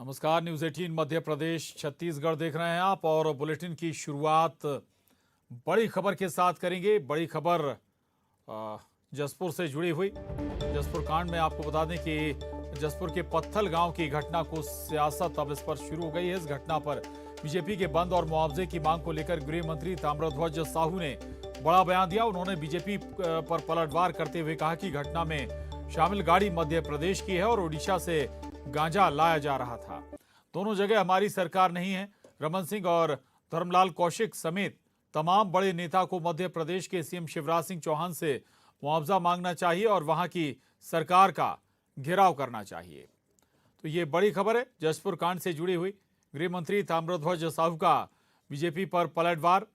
नमस्कार, न्यूज 18 मध्य प्रदेश छत्तीसगढ़ देख रहे हैं आप और बुलेटिन की शुरुआत बड़ी खबर के साथ करेंगे। बड़ी खबर जसपुर से जुड़ी हुई। जसपुर कांड में आपको बता दें कि जसपुर के पत्थल गांव की घटना को सियासत अब इस पर शुरू हो गई है। इस घटना पर बीजेपी के बंद और मुआवजे की मांग को लेकर गृह मंत्री ताम्रध्वज साहू ने बड़ा बयान दिया। उन्होंने बीजेपी पर पलटवार करते हुए कहा कि घटना में शामिल गाड़ी मध्य प्रदेश की है और उड़ीसा से गांजा लाया जा रहा था। दोनों जगह हमारी सरकार नहीं है। रमन सिंह और धर्मलाल कौशिक समेत तमाम बड़े नेता को मध्य प्रदेश के सीएम शिवराज सिंह चौहान से मुआवजा मांगना चाहिए और वहां की सरकार का घेराव करना चाहिए। तो ये बड़ी खबर है जसपुर कांड से जुड़ी हुई। गृह मंत्री ताम्रध्वज साहू का बीजेपी पर पलटवार।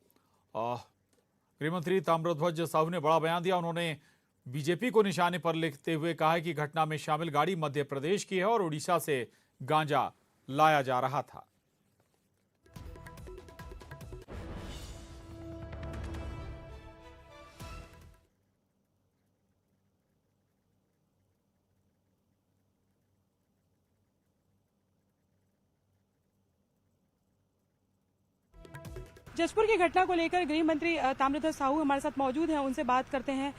गृह मंत्री ताम्रध्वज साहू ने बड़ा बयान दिया। उन्होंने बीजेपी को निशाने पर लेते हुए कहा है कि घटना में शामिल गाड़ी मध्य प्रदेश की है और उड़ीसा से गांजा लाया जा रहा था। जसपुर की घटना को लेकर गृह मंत्री ताम्रध्वज साहू हमारे साथ मौजूद हैं, उनसे बात करते हैं।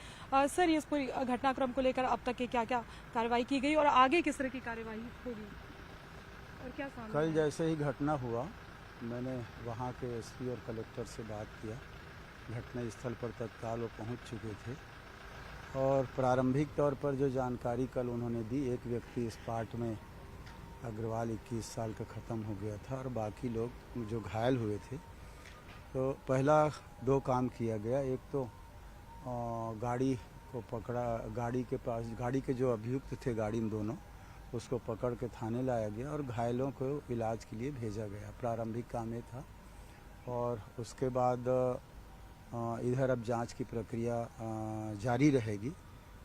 सर, इस पूरी घटनाक्रम को लेकर अब तक की क्या क्या कार्रवाई की गई और आगे किस तरह की कार्रवाई होगी और क्या सामने? कल जैसे ही घटना हुआ, मैंने वहाँ के एसपी और कलेक्टर से बात किया। घटना स्थल पर तत्काल वो पहुँच चुके थे और प्रारंभिक तौर पर जो जानकारी कल उन्होंने दी, एक व्यक्ति स्पॉट में अग्रवाल 21 साल का ख़त्म हो गया था और बाकी लोग जो घायल हुए थे। तो पहला 2 काम किया गया। एक तो गाड़ी को पकड़ा, गाड़ी के जो अभियुक्त थे गाड़ी में दोनों, उसको पकड़ के थाने लाया गया और घायलों को इलाज के लिए भेजा गया। प्रारंभिक काम ये था और उसके बाद इधर अब जांच की प्रक्रिया जारी रहेगी।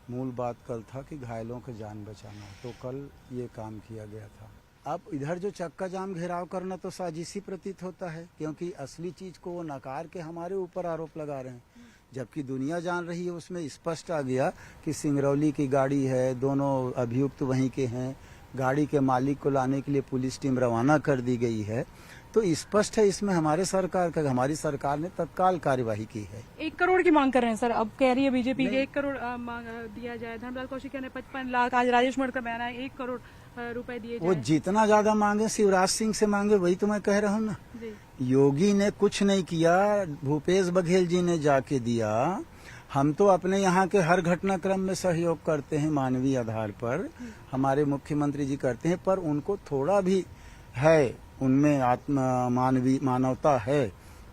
मूल बात कल था कि घायलों को जान बचाना, तो कल ये काम किया गया था। अब इधर जो चक्का जाम घेराव करना तो साजिशी प्रतीत होता है, क्योंकि असली चीज को वो नकार के हमारे ऊपर आरोप लगा रहे हैं, जबकि दुनिया जान रही है। उसमें स्पष्ट आ गया कि सिंगरौली की गाड़ी है, दोनों अभियुक्त वहीं के हैं। गाड़ी के मालिक को लाने के लिए पुलिस टीम रवाना कर दी गई है। तो स्पष्ट है इसमें हमारी सरकार ने तत्काल कार्यवाही की है। 1 करोड़ की मांग कर रहे हैं सर। अब कह रही है बीजेपी के 1 करोड़ मांग दिया जाए। धर्मलाल कौशिक ने 55 लाख, आज राजेश मर्द का बयान है 1 करोड़ रुपए दिए जाए। वो जितना ज्यादा मांगे शिवराज सिंह से मांगे, वही तो मैं कह रहा हूँ ना। योगी ने कुछ नहीं किया, भूपेश बघेल जी ने जाके दिया। हम तो अपने यहाँ के हर घटनाक्रम में सहयोग करते हैं मानवीय आधार पर, हमारे मुख्यमंत्री जी करते हैं, पर उनको थोड़ा भी है, उनमें मानवता है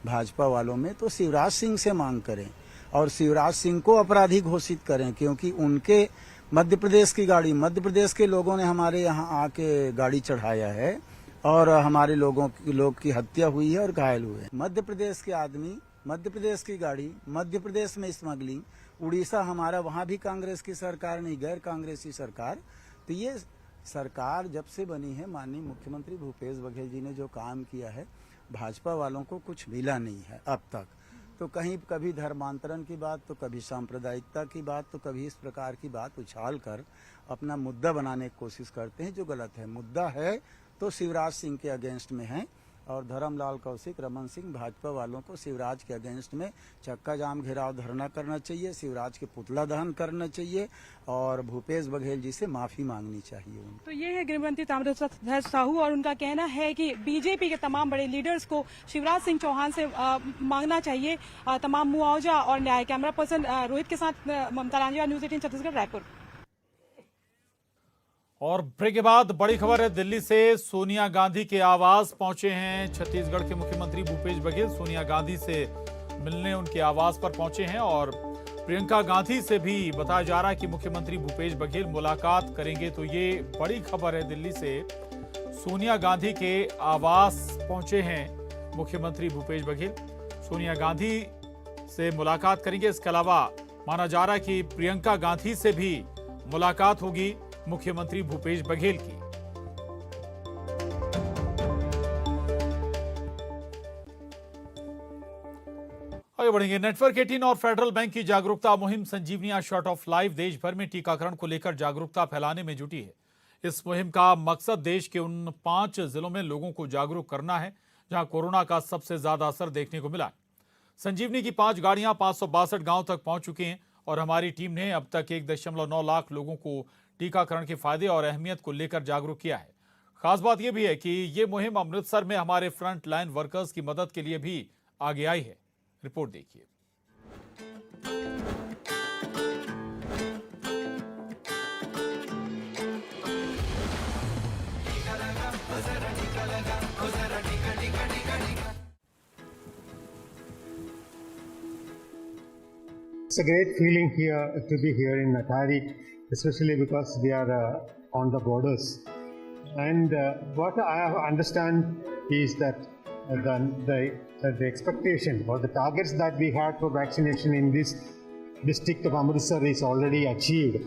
भाजपा वालों में, तो शिवराज सिंह से मांग करें और शिवराज सिंह को अपराधी घोषित करें, क्योंकि उनके मध्य प्रदेश की गाड़ी, मध्य प्रदेश के लोगों ने हमारे यहाँ आके गाड़ी चढ़ाया है और हमारे लोग की हत्या हुई है और घायल हुए हैं। मध्य प्रदेश के आदमी, मध्य प्रदेश की गाड़ी, मध्य प्रदेश में स्मगलिंग, उड़ीसा हमारा, वहाँ भी कांग्रेस की सरकार नहीं, गैर कांग्रेसी सरकार। तो ये सरकार जब से बनी है, माननीय मुख्यमंत्री भूपेश बघेल जी ने जो काम किया है, भाजपा वालों को कुछ मिला नहीं है अब तक। तो कहीं कभी धर्मांतरण की बात, तो कभी सांप्रदायिकता की बात, तो कभी इस प्रकार की बात उछाल कर अपना मुद्दा बनाने की कोशिश करते हैं, जो गलत है। मुद्दा है तो शिवराज सिंह के अगेंस्ट में है और धर्मलाल कौशिक, रमन सिंह, भाजपा वालों को शिवराज के अगेंस्ट में चक्का जाम घेराव धरना करना चाहिए, शिवराज के पुतला दहन करना चाहिए और भूपेश बघेल जी से माफी मांगनी चाहिए। तो ये है गृहमंत्री ताम्रध्वज साहू और उनका कहना है कि बीजेपी के तमाम बड़े लीडर्स को शिवराज सिंह चौहान से मांगना चाहिए तमाम मुआवजा और न्याय। कैमरा पर्सन रोहित के साथ ममता लांजेवार, न्यूज 18 छत्तीसगढ़, रायपुर। और ब्रेक के बाद बड़ी खबर है दिल्ली से। सोनिया गांधी के आवास पहुंचे हैं छत्तीसगढ़ के मुख्यमंत्री भूपेश बघेल। सोनिया गांधी से मिलने उनके आवास पर पहुंचे हैं और प्रियंका गांधी से भी बताया जा रहा है कि मुख्यमंत्री भूपेश बघेल मुलाकात करेंगे। तो ये बड़ी खबर है दिल्ली से। सोनिया गांधी के आवास पहुंचे हैं मुख्यमंत्री भूपेश बघेल, सोनिया गांधी से मुलाकात करेंगे। इसके अलावा माना जा रहा है कि प्रियंका गांधी से भी मुलाकात होगी मुख्यमंत्री भूपेश बघेल की। आगे बढ़ेंगे। नेटवर्क 18 और फेडरल बैंक की जागरूकता मुहिम संजीवनी शॉर्ट ऑफ लाइफ देश भर में टीकाकरण को लेकर जागरूकता फैलाने में जुटी है। इस मुहिम का मकसद देश के उन 5 जिलों में लोगों को जागरूक करना है जहां कोरोना का सबसे ज्यादा असर देखने को मिला है। संजीवनी की 5 गाड़ियां 562 गांव तक पहुंच चुकी हैं और हमारी टीम ने अब तक 1.9 लाख लोगों को टीकाकरण के फायदे और अहमियत को लेकर जागरूक किया है। खास बात यह भी है कि ये मुहिम अमृतसर में हमारे फ्रंट लाइन वर्कर्स की मदद के लिए भी आगे आई है। रिपोर्ट देखिए। It's a great feeling here to be here in Atari, especially because we are on the borders. And what I understand is that the expectation or the targets that we had for vaccination in this district of Amritsar is already achieved.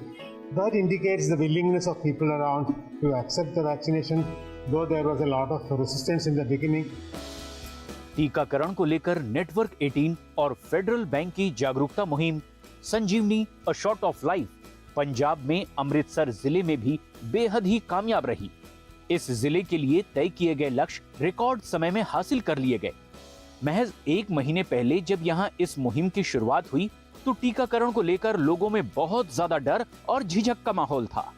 That indicates the willingness of people around to accept the vaccination, though there was a lot of resistance in the beginning. टीकाकरण को लेकर network 18 और federal bank की जागरूकता मुहिम Sanjeevani a shot of life Punjab में अमृतसर जिले में भी बेहद ही कामयाब रही। इस जिले के लिए तय किए गए लक्ष्य रिकॉर्ड समय में हासिल कर लिए गए। महज 1 महीने पहले जब यहां इस मुहिम की शुरुआत हुई तो टीकाकरण को लेकर लोगों में बहुत ज्यादा डर और झिझक का माहौल था।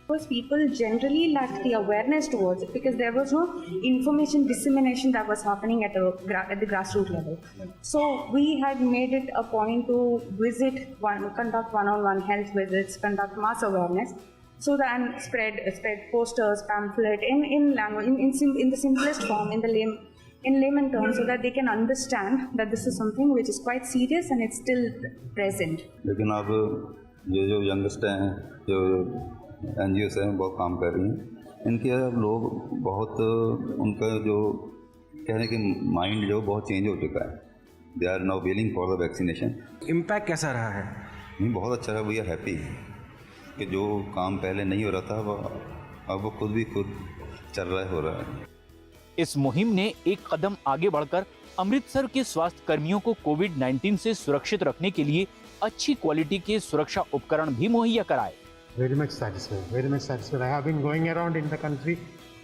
Because people generally lacked the awareness towards it because there was no information dissemination that was happening at the grassroots level. So we had made it a point to conduct one-on-one health visits, conduct mass awareness, so that and spread posters, pamphlet in language in the simplest form in layman terms, so that they can understand that this is something which is quite serious and it's still present. लेकिन अब ये जो youngest हैं जो NGOs हैं बहुत काम कर रही हैं, इनके अब लोग बहुत उनका जो कहने के माइंड जो बहुत चेंज हो चुका है। They are now willing for the vaccination. Impact कैसा रहा है? नहीं, बहुत अच्छा रहा। वी आर हैप्पी कि जो काम पहले नहीं हो रहा था अब वो खुद चल रहा है, हो रहा है। इस मुहिम ने एक कदम आगे बढ़कर अमृतसर के स्वास्थ्य कर्मियों को कोविड-19 से सुरक्षित रखने के लिए अच्छी क्वालिटी के सुरक्षा उपकरण भी मुहैया कराए। Very much satisfied. I have been going around in the country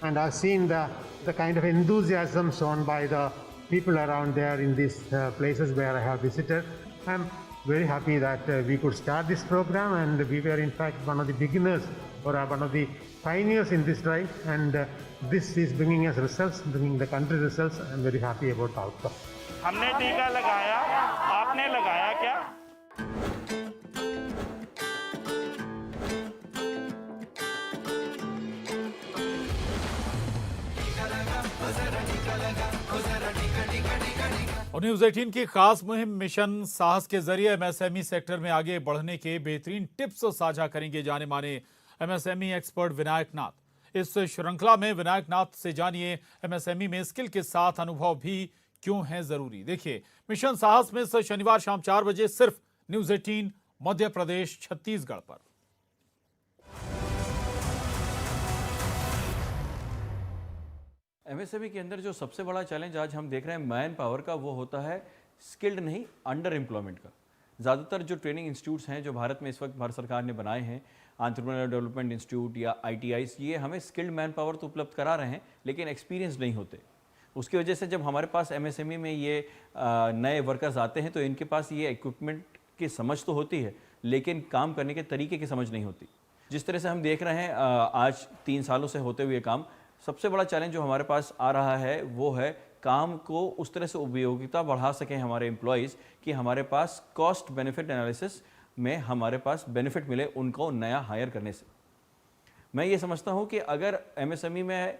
and I've seen the kind of enthusiasm shown by the people around there in these places where I have visited. I'm very happy that we could start this program, and we were in fact one of the beginners or one of the pioneers in this drive, and this is bringing us results, bringing the country results. I'm very happy about the outcome. हमने टीका लगाया, आपने लगाया क्या? और news 18 की खास मुहिम मिशन साहस के जरिए MSME सेक्टर में आगे बढ़ने के बेहतरीन टिप्स साझा करेंगे जाने माने MSME एक्सपर्ट विनायक नाथ। इस श्रृंखला में विनायक नाथ से जानिए MSME में स्किल के साथ अनुभव भी क्यों है जरूरी। देखिए मिशन साहस में इस शनिवार शाम 4 बजे सिर्फ न्यूज 18 मध्य प्रदेश छत्तीसगढ़ पर। MSME के अंदर जो सबसे बड़ा चैलेंज आज हम देख रहे हैं मैन पावर का, वो होता है स्किल्ड नहीं, अंडर एम्प्लॉयमेंट का। ज़्यादातर जो ट्रेनिंग इंस्टीट्यूट्स हैं जो भारत में इस वक्त भारत सरकार ने बनाए हैं, एंटरप्रेन्योर डेवलपमेंट इंस्टीट्यूट या ITIs, ये हमें स्किल्ड मैन पावर तो उपलब्ध करा रहे हैं लेकिन एक्सपीरियंस नहीं होते। उसकी वजह से जब हमारे पास MSME में ये नए वर्कर्स आते हैं तो इनके पास ये इक्विपमेंट की समझ तो होती है लेकिन काम करने के तरीके की समझ नहीं होती। जिस तरह से हम देख रहे हैं आज 3 सालों से होते हुए काम, सबसे बड़ा चैलेंज जो हमारे पास आ रहा है वो है काम को उस तरह से उपयोगिता बढ़ा सकें हमारे एम्प्लॉयज़ कि हमारे पास कॉस्ट बेनिफिट एनालिसिस में हमारे पास बेनिफिट मिले उनको नया हायर करने से। मैं ये समझता हूँ कि अगर MSME में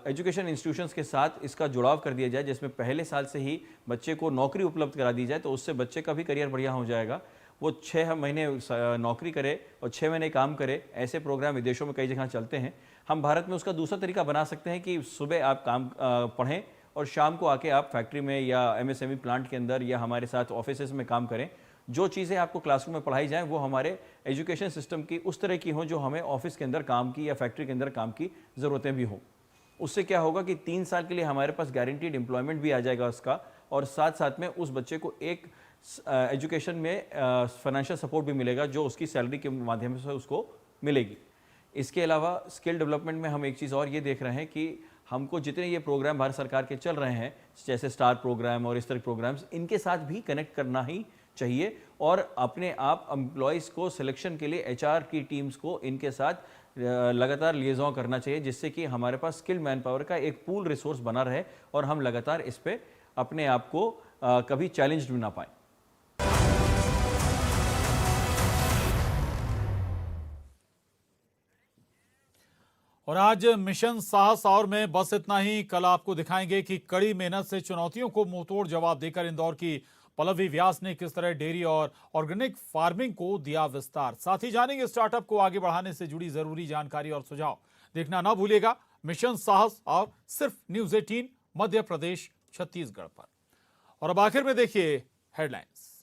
एजुकेशन इंस्टीट्यूशंस के साथ इसका जुड़ाव कर दिया जाए, जिसमें पहले साल से ही बच्चे को नौकरी उपलब्ध करा दी जाए, तो उससे बच्चे का भी करियर बढ़िया हो जाएगा। वो 6 महीने नौकरी करे और 6 महीने काम करे। ऐसे प्रोग्राम विदेशों में कई जगह चलते हैं। हम भारत में उसका दूसरा तरीका बना सकते हैं कि सुबह आप काम पढ़ें और शाम को आके आप फैक्ट्री में या MSME प्लांट के अंदर या हमारे साथ ऑफिसेज में काम करें। जो चीज़ें आपको क्लासरूम में पढ़ाई जाएँ वो हमारे एजुकेशन सिस्टम की उस तरह की हों जो हमें ऑफिस के अंदर काम की या फैक्ट्री के अंदर काम की ज़रूरतें भी हों। उससे क्या होगा कि 3 साल के लिए हमारे पास गारंटीड एम्प्लॉयमेंट भी आ जाएगा उसका, और साथ साथ में उस बच्चे को एक एजुकेशन में फाइनेंशियल सपोर्ट भी मिलेगा जो उसकी सैलरी के माध्यम से उसको मिलेगी। इसके अलावा स्किल डेवलपमेंट में हम एक चीज़ और ये देख रहे हैं कि हमको जितने ये प्रोग्राम भारत सरकार के चल रहे हैं, जैसे स्टार प्रोग्राम और इस तरह के प्रोग्राम्स, इनके साथ भी कनेक्ट करना ही चाहिए और अपने आप एम्प्लॉयज़ को सिलेक्शन के लिए एचआर की टीम्स को इनके साथ लगातार लिएज़ॉन करना चाहिए, जिससे कि हमारे पास स्किल्ड मैन पावर का एक पूल रिसोर्स बना रहे और हम लगातार इस पे अपने आप को कभी चैलेंज भी ना पाएं। और आज मिशन साहस और में बस इतना ही। कल आपको दिखाएंगे कि कड़ी मेहनत से चुनौतियों को मुंहतोड़ जवाब देकर इंदौर की पल्लवी व्यास ने किस तरह डेयरी और ऑर्गेनिक फार्मिंग को दिया विस्तार। साथ ही जानेंगे स्टार्टअप को आगे बढ़ाने से जुड़ी जरूरी जानकारी और सुझाव। देखना ना भूलिएगा मिशन साहस और सिर्फ न्यूज़ 18 मध्य प्रदेश छत्तीसगढ़ पर। और अब आखिर में देखिए हेडलाइंस।